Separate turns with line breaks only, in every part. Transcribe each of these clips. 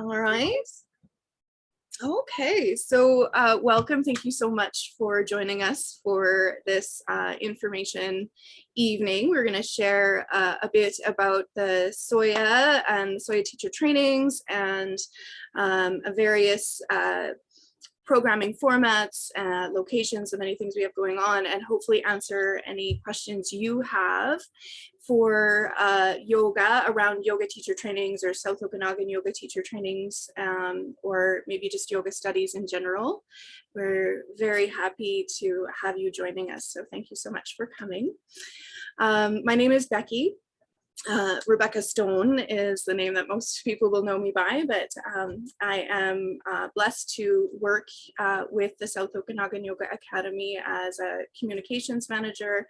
All right. Okay, so welcome. Thank you so much for joining us for this information evening. We're going to share a bit about the SOYA and SOYA teacher trainings and various programming formats, locations, and many things we have going on, and hopefully answer any questions you have for yoga around yoga teacher trainings or South Okanagan yoga teacher trainings, or maybe just yoga studies in general. We're very happy to have you joining us, so thank you so much for coming. My name is Becky. Rebecca Stone is the name that most people will know me by, but I am blessed to work with the South Okanagan Yoga Academy as a communications manager,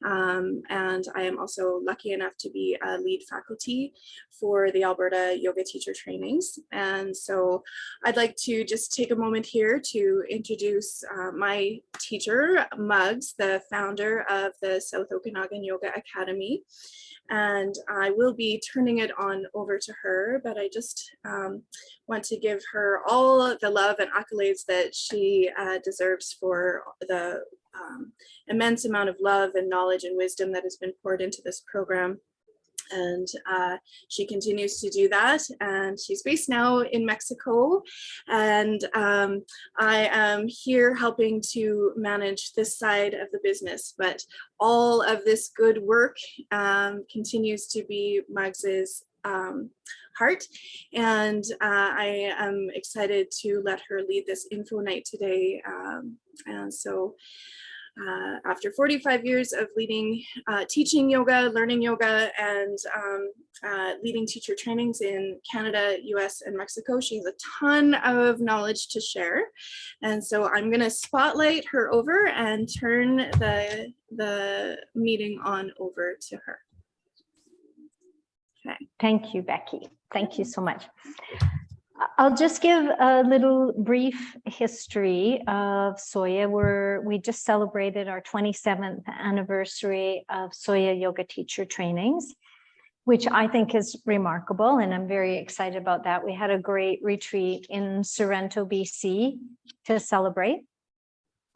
and I am also lucky enough to be a lead faculty for the Alberta Yoga Teacher Trainings. And so I'd like to just take a moment here to introduce my teacher, Muggs, the founder of the South Okanagan Yoga Academy. And I will be turning it on over to her, but I just want to give her all the love and accolades that she deserves for the immense amount of love and knowledge and wisdom that has been poured into this program. And she continues to do that, and she's based now in Mexico, and I am here helping to manage this side of the business, but all of this good work continues to be Muggs's heart, and I am excited to let her lead this info night today. And so after 45 years of leading, teaching yoga, learning yoga, and leading teacher trainings in Canada, US, and Mexico, she has a ton of knowledge to share. And so I'm going to spotlight her over and turn the meeting on over to her.
Okay. Thank you, Becky. Thank you so much. I'll just give a little brief history of SOYA. We just celebrated our 27th anniversary of SOYA yoga teacher trainings, which I think is remarkable, and I'm very excited about that. We had a great retreat in Sorrento, BC to celebrate.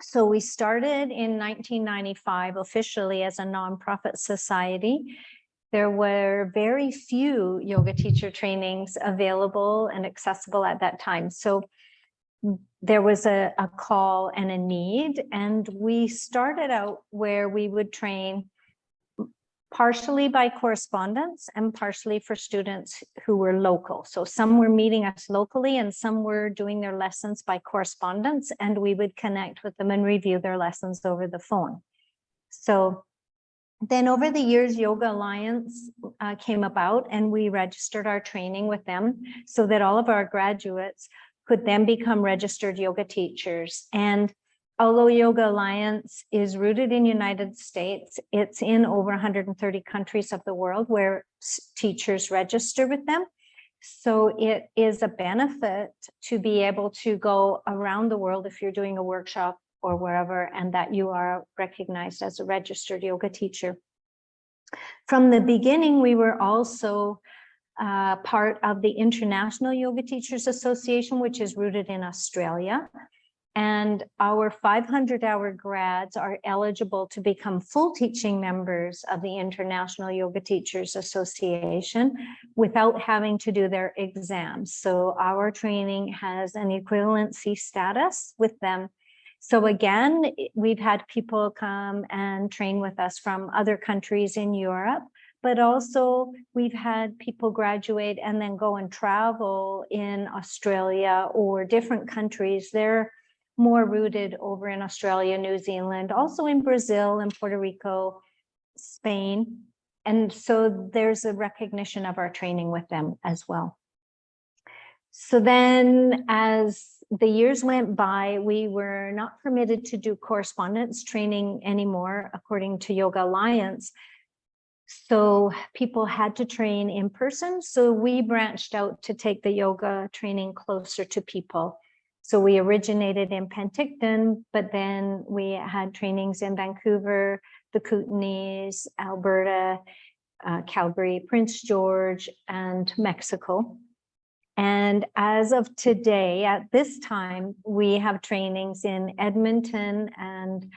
So we started in 1995 officially as a nonprofit society. There were very few yoga teacher trainings available and accessible at that time. So there was a call and a need, and we started out where we would train partially by correspondence and partially for students who were local. So some were meeting us locally and some were doing their lessons by correspondence, and we would connect with them and review their lessons over the phone. So then over the years, Yoga Alliance came about, and we registered our training with them so that all of our graduates could then become registered yoga teachers. And although Yoga Alliance is rooted in the United States, it's in over 130 countries of the world where teachers register with them. So it is a benefit to be able to go around the world if you're doing a workshop or wherever, and that you are recognized as a registered yoga teacher. From the beginning, we were also part of the International Yoga Teachers Association, which is rooted in Australia. And our 500-hour grads are eligible to become full teaching members of the International Yoga Teachers Association without having to do their exams. So our training has an equivalency status with them. So again, we've had people come and train with us from other countries in Europe, but also we've had people graduate and then go and travel in Australia or different countries. They're more rooted over in Australia, New Zealand, also in Brazil and Puerto Rico, Spain. And so there's a recognition of our training with them as well. So then as the years went by, we were not permitted to do correspondence training anymore, according to Yoga Alliance. So people had to train in person. So we branched out to take the yoga training closer to people. So we originated in Penticton, but then we had trainings in Vancouver, the Kootenays, Alberta, Calgary, Prince George, and Mexico. And as of today, at this time, we have trainings in Edmonton and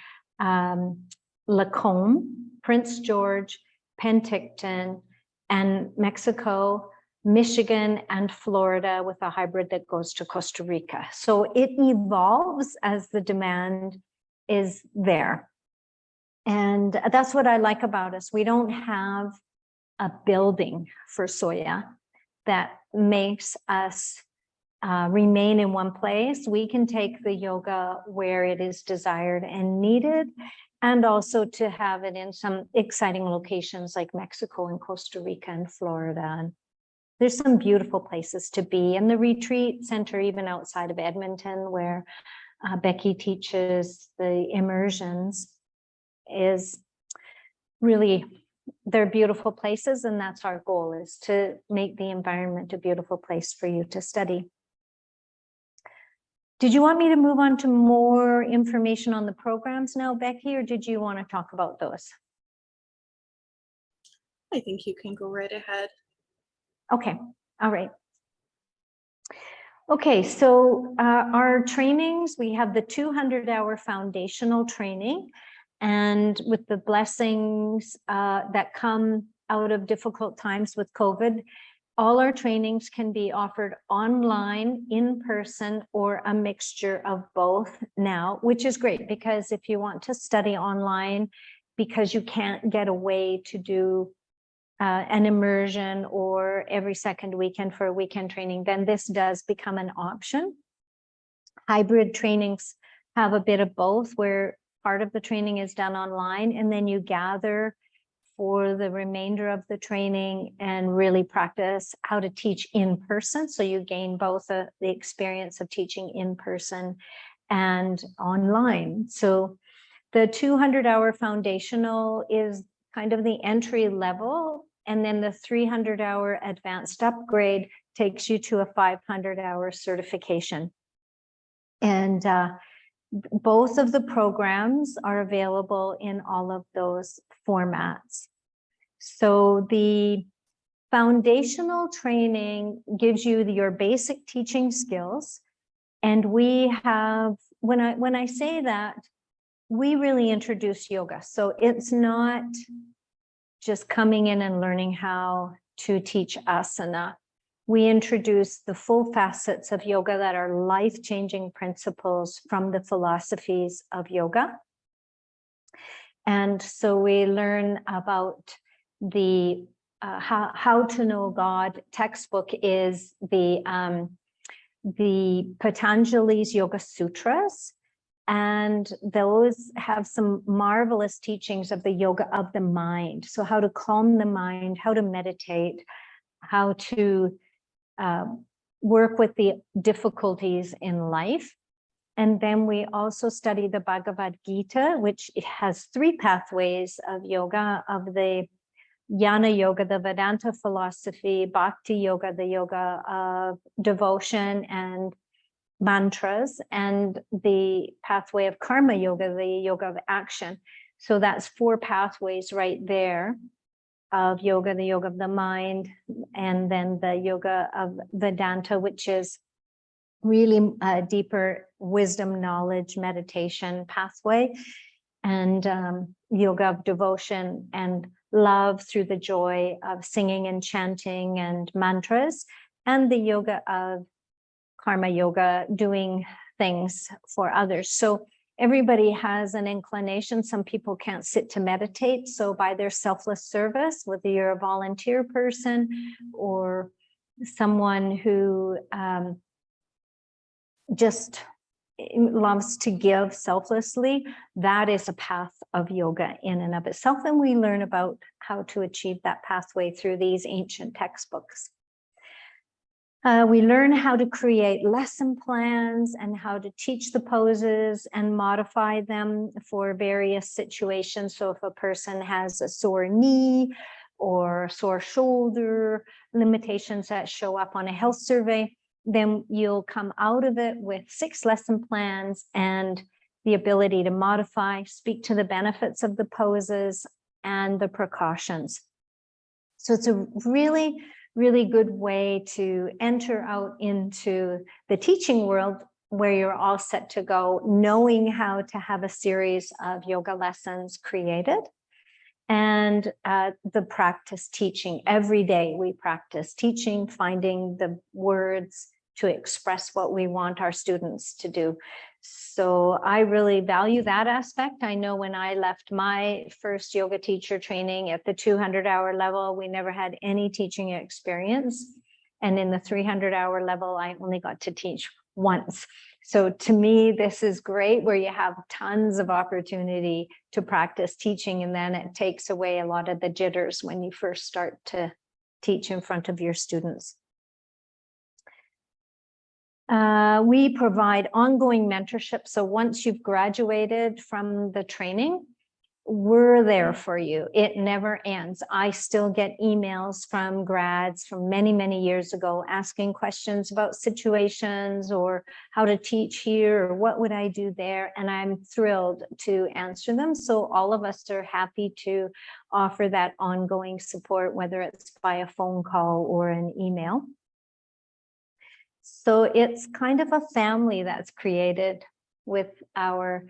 Lacombe, Prince George, Penticton, and Mexico, Michigan, and Florida, with a hybrid that goes to Costa Rica. So it evolves as the demand is there. And that's what I like about us. We don't have a building for SOYA that makes us remain in one place. We can take the yoga where it is desired and needed, and also to have it in some exciting locations like Mexico and Costa Rica and Florida. And there's some beautiful places to be. And the retreat center, even outside of Edmonton, where Becky teaches the immersions, is really, they're beautiful places. And that's our goal, is to make the environment a beautiful place for you to study. Did you want me to move on to more information on the programs now, Becky, or did you want to talk about those?
I think you can go right ahead.
Okay, all right. Okay, so our trainings, we have the 200-hour foundational training, and with the blessings that come out of difficult times with COVID, all our trainings can be offered online, in person, or a mixture of both now, which is great, because if you want to study online because you can't get away to do an immersion or every second weekend for a weekend training, then this does become an option. Hybrid trainings have a bit of both, where part of the training is done online and then you gather for the remainder of the training and really practice how to teach in person. So you gain both the experience of teaching in person and online. So the 200-hour foundational is kind of the entry level, and then the 300-hour advanced upgrade takes you to a 500-hour certification. And both of the programs are available in all of those formats. So the foundational training gives you your basic teaching skills. And we have, when I say that, we really introduce yoga. So it's not just coming in and learning how to teach asana. We introduce the full facets of yoga that are life-changing principles from the philosophies of yoga. And so we learn about the how to know God textbook is the Patanjali's Yoga Sutras. And those have some marvelous teachings of the yoga of the mind. So how to calm the mind, how to meditate, how to work with the difficulties in life. And then we also study the Bhagavad Gita, which has 3 pathways of yoga, of the Jnana Yoga, the Vedanta philosophy, Bhakti Yoga, the yoga of devotion and mantras, and the pathway of Karma Yoga, the yoga of action. So that's 4 pathways right there of yoga, the yoga of the mind, and then the yoga of Vedanta, which is really a deeper wisdom, knowledge, meditation pathway, and yoga of devotion and love through the joy of singing and chanting and mantras, and the yoga of Karma Yoga, doing things for others. So everybody has an inclination. Some people can't sit to meditate. So by their selfless service, whether you're a volunteer person or someone who just loves to give selflessly, that is a path of yoga in and of itself. And we learn about how to achieve that pathway through these ancient textbooks. We learn how to create lesson plans and how to teach the poses and modify them for various situations. So if a person has a sore knee or sore shoulder, limitations that show up on a health survey, then you'll come out of it with 6 lesson plans and the ability to modify, speak to the benefits of the poses and the precautions. So it's a really really good way to enter out into the teaching world where you're all set to go, knowing how to have a series of yoga lessons created. And the practice teaching. Every day we practice teaching, finding the words to express what we want our students to do. So I really value that aspect. I know when I left my first yoga teacher training at the 200-hour level, we never had any teaching experience. And in the 300-hour level, I only got to teach once. So to me, this is great where you have tons of opportunity to practice teaching, and then it takes away a lot of the jitters when you first start to teach in front of your students. We provide ongoing mentorship. So once you've graduated from the training, we're there for you. It never ends. I still get emails from grads from many, many years ago asking questions about situations or how to teach here or what would I do there. And I'm thrilled to answer them. So all of us are happy to offer that ongoing support, whether it's by a phone call or an email. So it's kind of a family that's created with our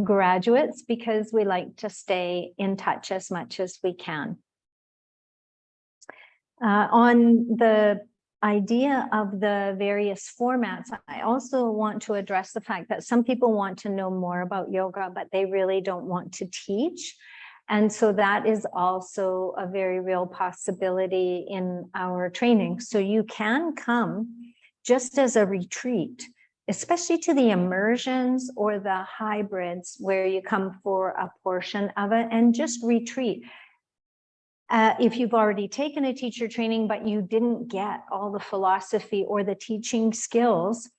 graduates because we like to stay in touch as much as we can. On the idea of the various formats, I also want to address the fact that some people want to know more about yoga, but they really don't want to teach. And so that is also a very real possibility in our training. So you can come just as a retreat, especially to the immersions or the hybrids where you come for a portion of it and just retreat. If you've already taken a teacher training, but you didn't get all the philosophy or the teaching skills,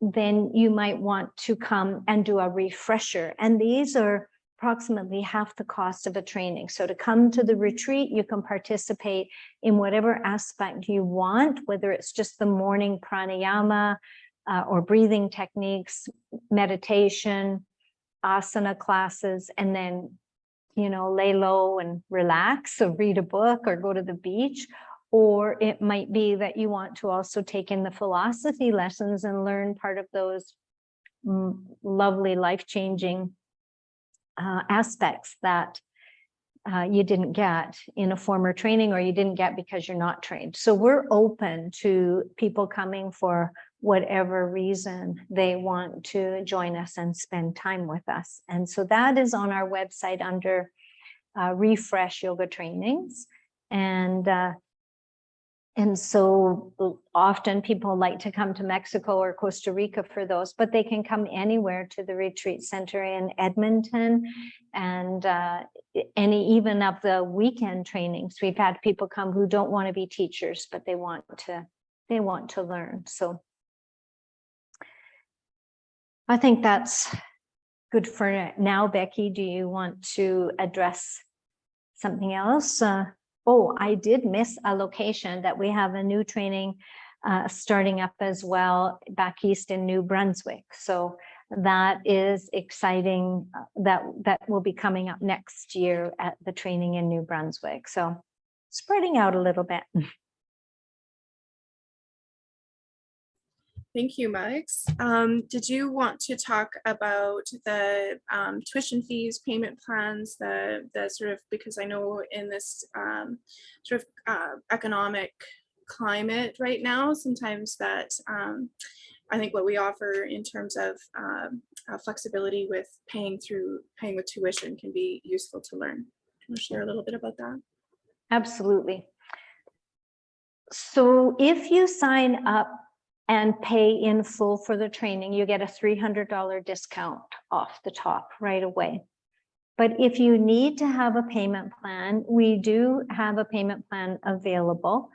then you might want to come and do a refresher. And these are approximately half the cost of a training. So to come to the retreat, you can participate in whatever aspect you want, whether it's just the morning pranayama, or breathing techniques, meditation, asana classes, and then, lay low and relax. So read a book or go to the beach. Or it might be that you want to also take in the philosophy lessons and learn part of those lovely life-changing aspects that you didn't get in a former training, or you didn't get because you're not trained. So we're open to people coming for whatever reason they want to join us and spend time with us. And so that is on our website under Refresh Yoga Trainings. And so often people like to come to Mexico or Costa Rica for those, but they can come anywhere to the retreat center in Edmonton and any even of the weekend trainings. We've had people come who don't want to be teachers, but they want to learn. So I think that's good for now. Becky, do you want to address something else? Oh, I did miss a location that we have a new training starting up as well back east in New Brunswick. So that is exciting. That will be coming up next year at the training in New Brunswick. So spreading out a little bit.
Thank you, Max. Did you want to talk about the tuition fees, payment plans, the sort of, because I know in this sort of economic climate right now, sometimes that I think what we offer in terms of flexibility with paying with tuition can be useful to learn. Do you want to share a little bit about that?
Absolutely. So if you sign up and pay in full for the training, you get a $300 discount off the top right away. But if you need to have a payment plan, we do have a payment plan available.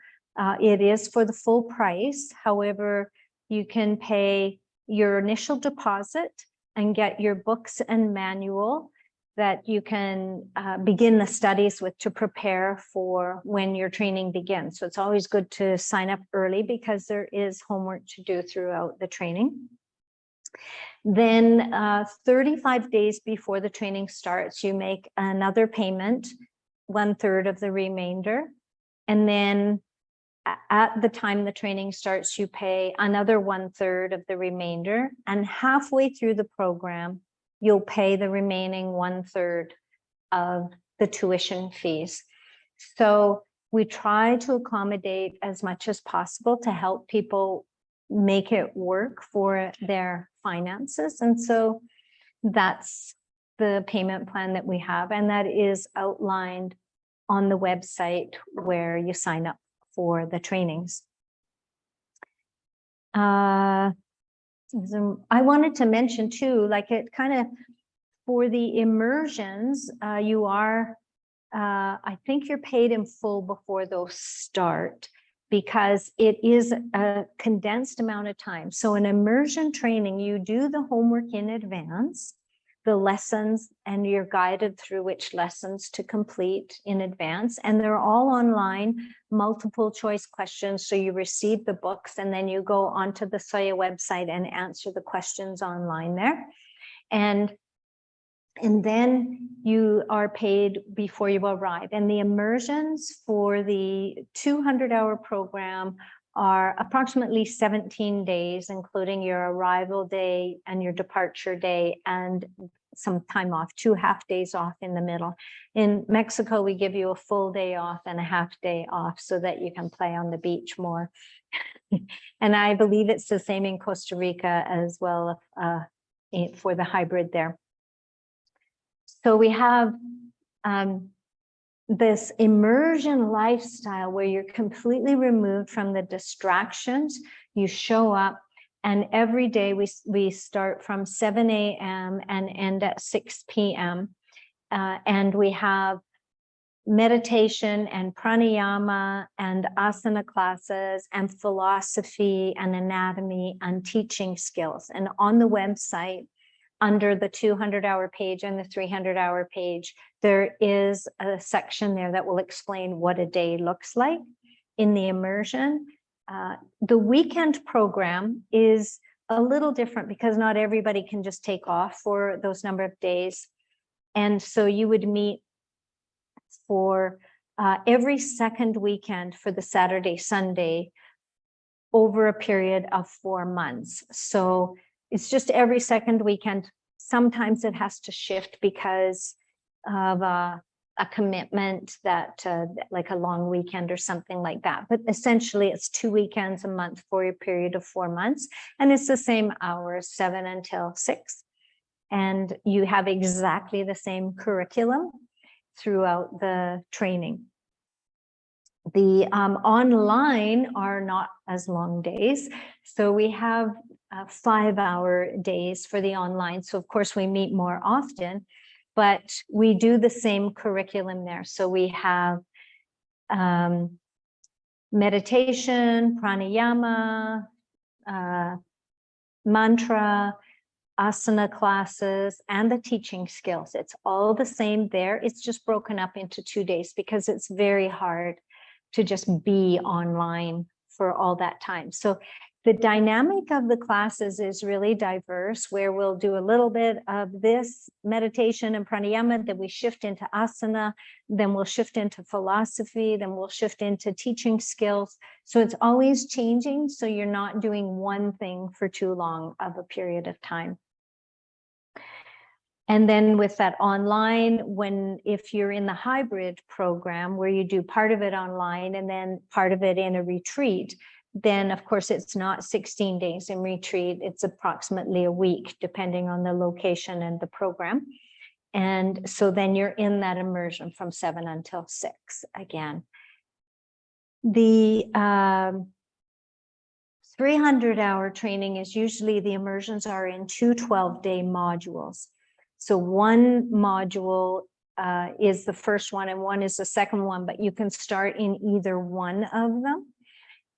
It is for the full price. However, you can pay your initial deposit and get your books and manual that you can begin the studies with to prepare for when your training begins. So it's always good to sign up early because there is homework to do throughout the training. Then 35 days before the training starts, you make another payment, 1/3 of the remainder. And then at the time the training starts, you pay another 1/3 of the remainder, and halfway through the program, you'll pay the remaining 1/3 of the tuition fees. So we try to accommodate as much as possible to help people make it work for their finances. And so that's the payment plan that we have, and that is outlined on the website where you sign up for the trainings. I wanted to mention too, like it kind of, for the immersions, you are, I think you're paid in full before those start, because it is a condensed amount of time. So an immersion training, you do the homework in advance, the lessons, and you're guided through which lessons to complete in advance. And they're all online, multiple choice questions. So you receive the books and then you go onto the SOYA website and answer the questions online there. And then you are paid before you arrive. And the immersions for the 200-hour program are approximately 17 days, including your arrival day and your departure day and some time off, 2 half days off in the middle. In Mexico, we give you a full day off and a half day off so that you can play on the beach more. And I believe it's the same in Costa Rica as well, for the hybrid there. So we have this immersion lifestyle where you're completely removed from the distractions. You show up, and every day we start from 7 a.m. and end at 6 p.m. And we have meditation and pranayama and asana classes and philosophy and anatomy and teaching skills. And on the website, under the 200-hour page and the 300-hour page, there is a section there that will explain what a day looks like in the immersion. The weekend program is a little different because not everybody can just take off for those number of days. And so you would meet for every second weekend for the Saturday, Sunday over a period of 4 months. So it's just every second weekend. Sometimes it has to shift because of a commitment that like a long weekend or something like that. But essentially it's 2 weekends a month for a period of 4 months. And it's the same hours, 7 until 6. And you have exactly the same curriculum throughout the training. The online are not as long days. So we have 5-hour days for the online. So of course we meet more often, but we do the same curriculum there. So we have meditation, pranayama, mantra, asana classes, and the teaching skills. It's all the same there. It's just broken up into 2 days because it's very hard to just be online for all that time. So the dynamic of the classes is really diverse, where we'll do a little bit of this meditation and pranayama, then we shift into asana, then we'll shift into philosophy, then we'll shift into teaching skills. So it's always changing, so you're not doing one thing for too long of a period of time. And then with that online, if you're in the hybrid program where you do part of it online and then part of it in a retreat, then of course it's not 16 days in retreat, it's approximately a week depending on the location and the program. And so then you're in that immersion from 7 until 6 again. The 300-hour training is usually, the immersions are in 2 12-day modules. So one module is the first one and one is the second one, but you can start in either one of them.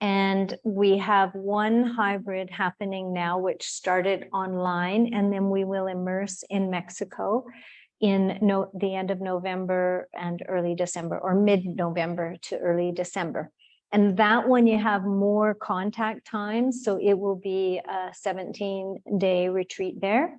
And we have one hybrid happening now, which started online, and then we will immerse in Mexico in the end of November and early December, or mid-November to early December. And that one you have more contact time, so it will be a 17-day retreat there.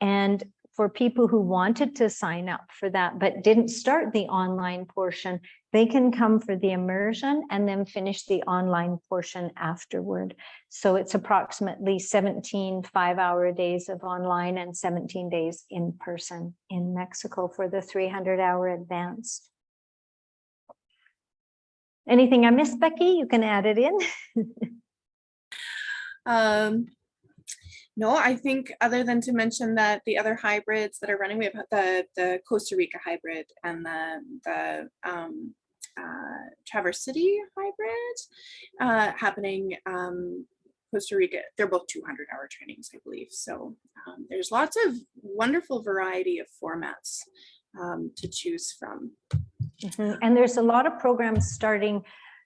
And for people who wanted to sign up for that, but didn't start the online portion, they can come for the immersion and then finish the online portion afterward. So it's approximately 17 5-hour days of online and 17 days in person in Mexico for the 300-hour advanced. Anything I missed, Becky? You can add it in.
No, I think other than to mention that the other hybrids that are running, we have the Costa Rica hybrid and the Traverse City hybrid happening. Costa Rica, they're both 200-hour trainings, I believe. So there's lots of wonderful variety of formats to choose from.
And there's a lot of programs starting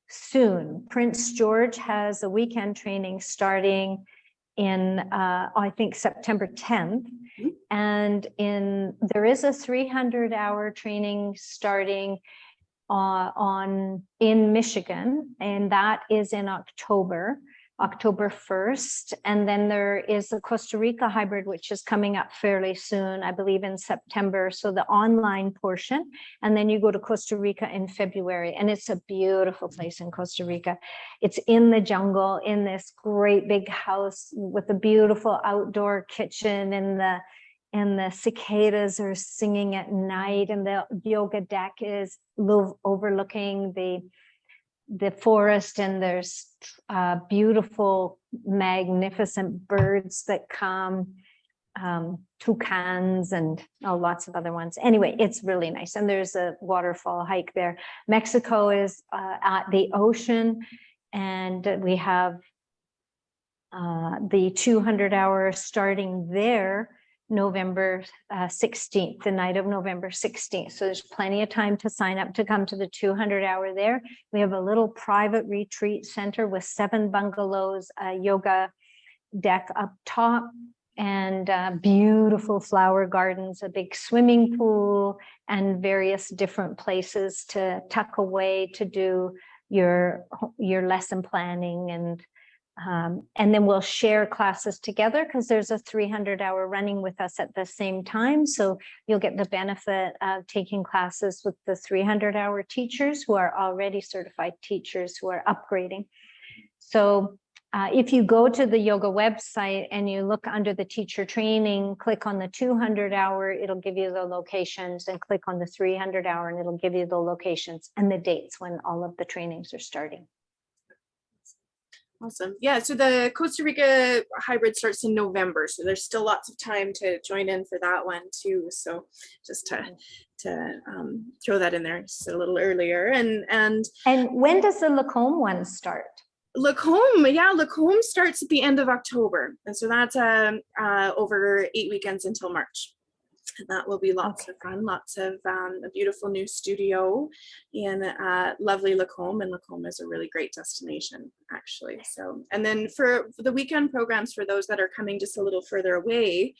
soon. Prince George has a weekend training starting in I think September 10th, and there is a 300-hour training starting in Michigan, and that is in October 1st. And then there is the Costa Rica hybrid, which is coming up fairly soon, I believe in September. So the online portion, and then you go to Costa Rica in February. And it's a beautiful place in Costa Rica. It's in the jungle, in this great big house with a beautiful outdoor kitchen, and the cicadas are singing at night, and the yoga deck is overlooking the forest, and there's beautiful, magnificent birds that come, toucans and lots of other ones. Anyway, it's really nice. And there's a waterfall hike there. Mexico is at the ocean, and we have the 200-hour starting there November 16th, the night of November 16th. So there's plenty of time to sign up to come to the 200-hour there. We have a little private retreat center with 7 bungalows, a yoga deck up top, and beautiful flower gardens, a big swimming pool, and various different places to tuck away to do your lesson planning. And then we'll share classes together, because there's a 300-hour running with us at the same time. So you'll get the benefit of taking classes with the 300-hour teachers who are already certified teachers who are upgrading. So if you go to the yoga website and you look under the teacher training, click on the 200-hour, it'll give you the locations, and click on the 300-hour and it'll give you the locations and the dates when all of the trainings are starting.
Awesome. Yeah, so the Costa Rica hybrid starts in November, so there's still lots of time to join in for that one too. So just to throw that in there just a little earlier. And
when does the Lacombe one start?
Lacombe starts at the end of October, and so that's over 8 weekends until March. And that will be lots of fun, lots of a beautiful new studio in lovely Lacombe, and Lacombe is a really great destination, actually. So, and then for the weekend programs, for those that are coming just a little further away,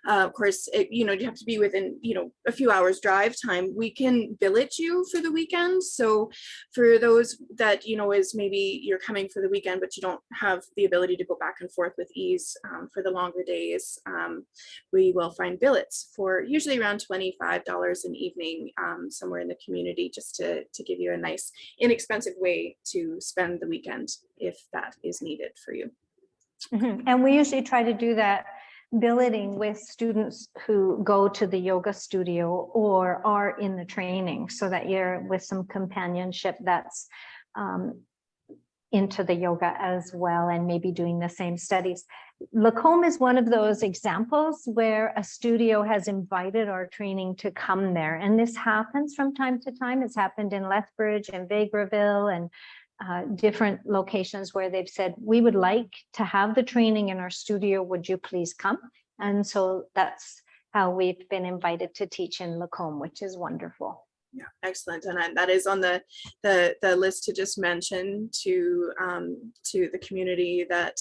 of course, you have to be within a few hours drive time. We can billet you for the weekend. So for those that is maybe you're coming for the weekend, but you don't have the ability to go back and forth with ease for the longer days, we will find billets for usually around $25 an evening, somewhere in the community, just to give you a nice inexpensive way to spend the weekend if that is needed for you.
And we usually try to do that billeting with students who go to the yoga studio or are in the training, so that you're with some companionship that's into the yoga as well, and maybe doing the same studies. Lacombe is one of those examples where a studio has invited our training to come there. And this happens from time to time. It's happened in Lethbridge and Vegreville and different locations where they've said, we would like to have the training in our studio. Would you please come? And so that's how we've been invited to teach in Lacombe, which is wonderful.
Yeah, excellent. And that is on the list to just mention to the community that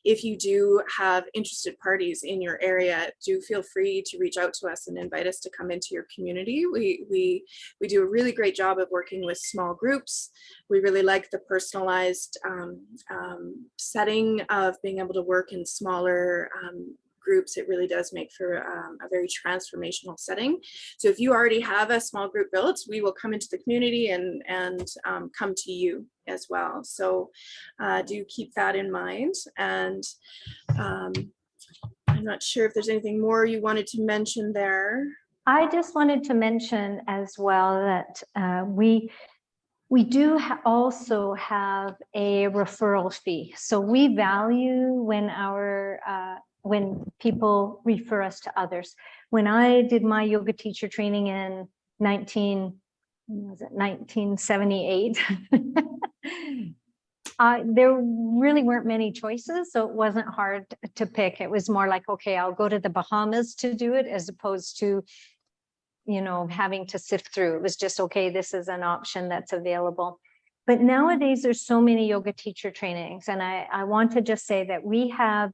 if you do have interested parties in your area, do feel free to reach out to us and invite us to come into your community. We do a really great job of working with small groups. We really like the personalized setting of being able to work in smaller groups, it really does make for a very transformational setting. So if you already have a small group built, we will come into the community and come to you as well. So do keep that in mind. And I'm not sure if there's anything more you wanted to mention there.
I just wanted to mention as well that we do also have a referral fee. So we value when people refer us to others. When I did my yoga teacher training in 1978, there really weren't many choices, so it wasn't hard to pick. It was more like, okay, I'll go to the Bahamas to do it, as opposed to, you know, having to sift through. It was just, okay, this is an option that's available. But nowadays there's so many yoga teacher trainings, and I want to just say that we have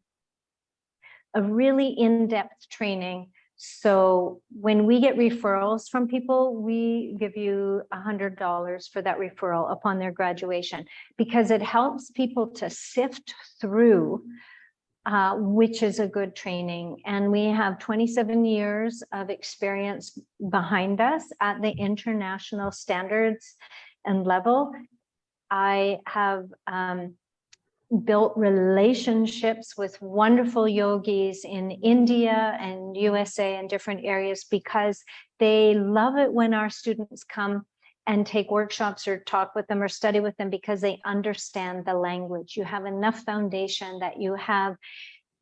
a really in-depth training. So when we get referrals from people, we give you $100 for that referral upon their graduation, because it helps people to sift through which is a good training. And we have 27 years of experience behind us at the international standards and level. I have built relationships with wonderful yogis in India and USA and different areas, because they love it when our students come and take workshops or talk with them or study with them, because they understand the language. You have enough foundation that you have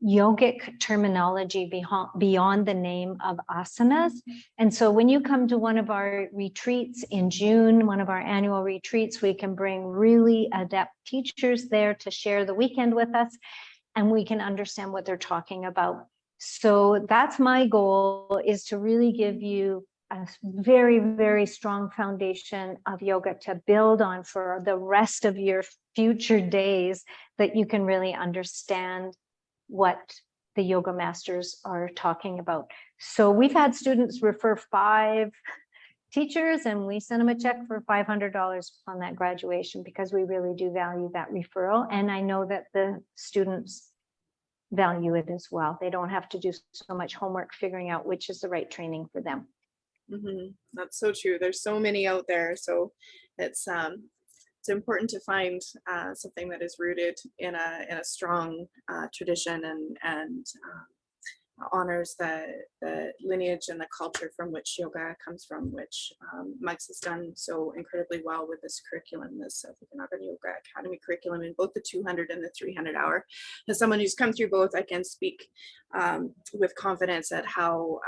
yogic terminology beyond the name of asanas. And so when you come to one of our retreats in June, one of our annual retreats, we can bring really adept teachers there to share the weekend with us, and we can understand what they're talking about. So that's my goal, is to really give you a very, very strong foundation of yoga to build on for the rest of your future days, that you can really understand what the yoga masters are talking about. So we've had students refer 5 teachers, and we send them a check for $500 on that graduation, because we really do value that referral. And I know that the students value it as well. They don't have to do so much homework figuring out which is the right training for them.
Mm-hmm. That's so true. There's so many out there. So it's important to find something that is rooted in a strong tradition and honors the lineage and the culture from which yoga comes from, which Muggs has done so incredibly well with this curriculum, this South Okanagan Yoga Academy curriculum, in both the 200 and the 300 hour. As someone who's come through both, I can speak with confidence at how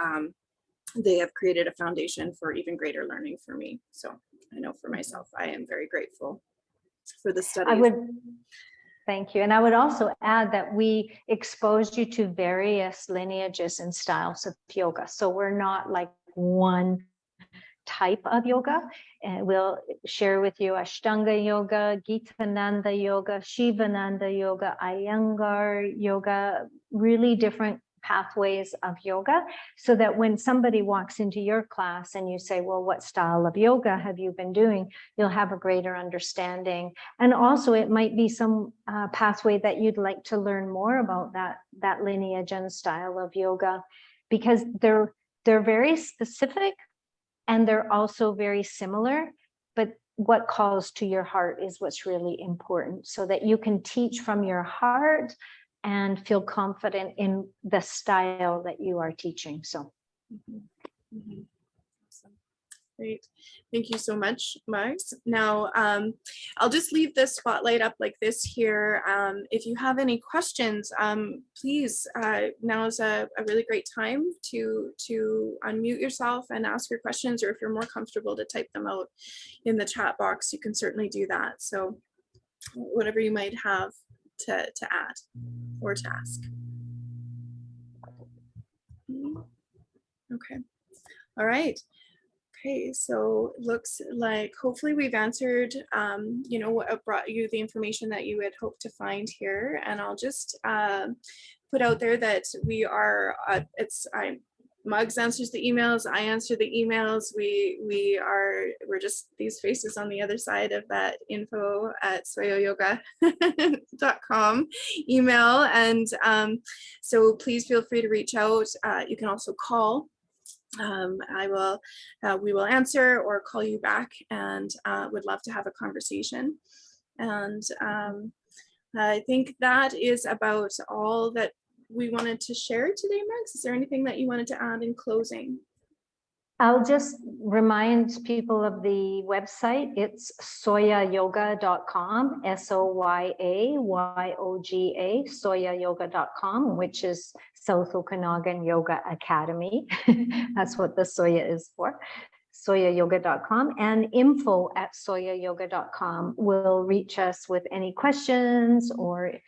they have created a foundation for even greater learning for me. So I know for myself, I am very grateful for the studies.
Thank you. And I would also add that we exposed you to various lineages and styles of yoga. So we're not like one type of yoga. And we'll share with you Ashtanga yoga, Gitananda yoga, Shivananda yoga, Iyengar yoga, really different pathways of yoga, so that when somebody walks into your class and you say, well, what style of yoga have you been doing? You'll have a greater understanding. And also it might be some pathway that you'd like to learn more about that lineage and style of yoga, because they're very specific and they're also very similar, but what calls to your heart is what's really important, so that you can teach from your heart and feel confident in the style that you are teaching. So.
Awesome. Great. Thank you so much, Muggs. Now, I'll just leave this spotlight up like this here. If you have any questions, please, now is a really great time to unmute yourself and ask your questions, or if you're more comfortable to type them out in the chat box, you can certainly do that. So whatever you might have to add or to ask. Okay. All right. Okay, so it looks like hopefully we've answered, you know, what brought you the information that you had hoped to find here. And I'll just put out there that we are, Muggs answers the emails, I answer the emails. We're just these faces on the other side of that info@soyayoga.com email. And so please feel free to reach out. You can also call. We will answer or call you back, and would love to have a conversation. And I think that is about all that we wanted to share today, Max. Is there anything that you wanted to add in closing?
I'll just remind people of the website. It's soyayoga.com, SOYAYOGA, soyayoga.com, which is South Okanagan Yoga Academy. That's what the SOYA is for. soyayoga.com, and info@soyayoga.com will reach us with any questions or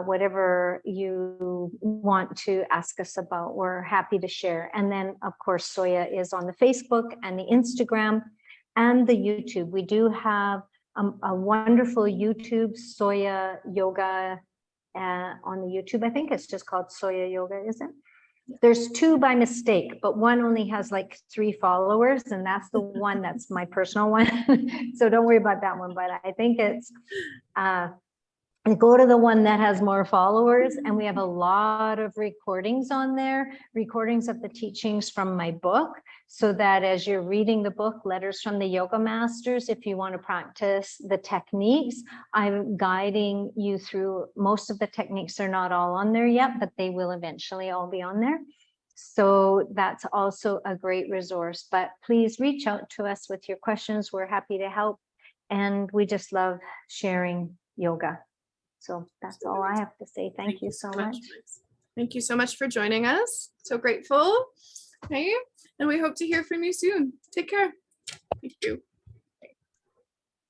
whatever you want to ask us about. We're happy to share. And then of course, SOYA is on the Facebook and the Instagram and the YouTube. We do have a wonderful YouTube, SOYA Yoga, on the YouTube. I think it's just called SOYA Yoga, is it? There's two by mistake, but one only has like 3 followers, and that's the one that's my personal one. So don't worry about that one, but I think it's go to the one that has more followers, and we have a lot of recordings on there, recordings of the teachings from my book, so that as you're reading the book, Letters from the Yoga Masters, if you want to practice the techniques, I'm guiding you through most of the techniques. They're not all on there yet, but they will eventually all be on there. So that's also a great resource. But please reach out to us with your questions. We're happy to help, and we just love sharing yoga. So that's all I have to say. Thank you so much.
Thank you so much for joining us. So grateful. Okay. And we hope to hear from you soon. Take care. Thank you.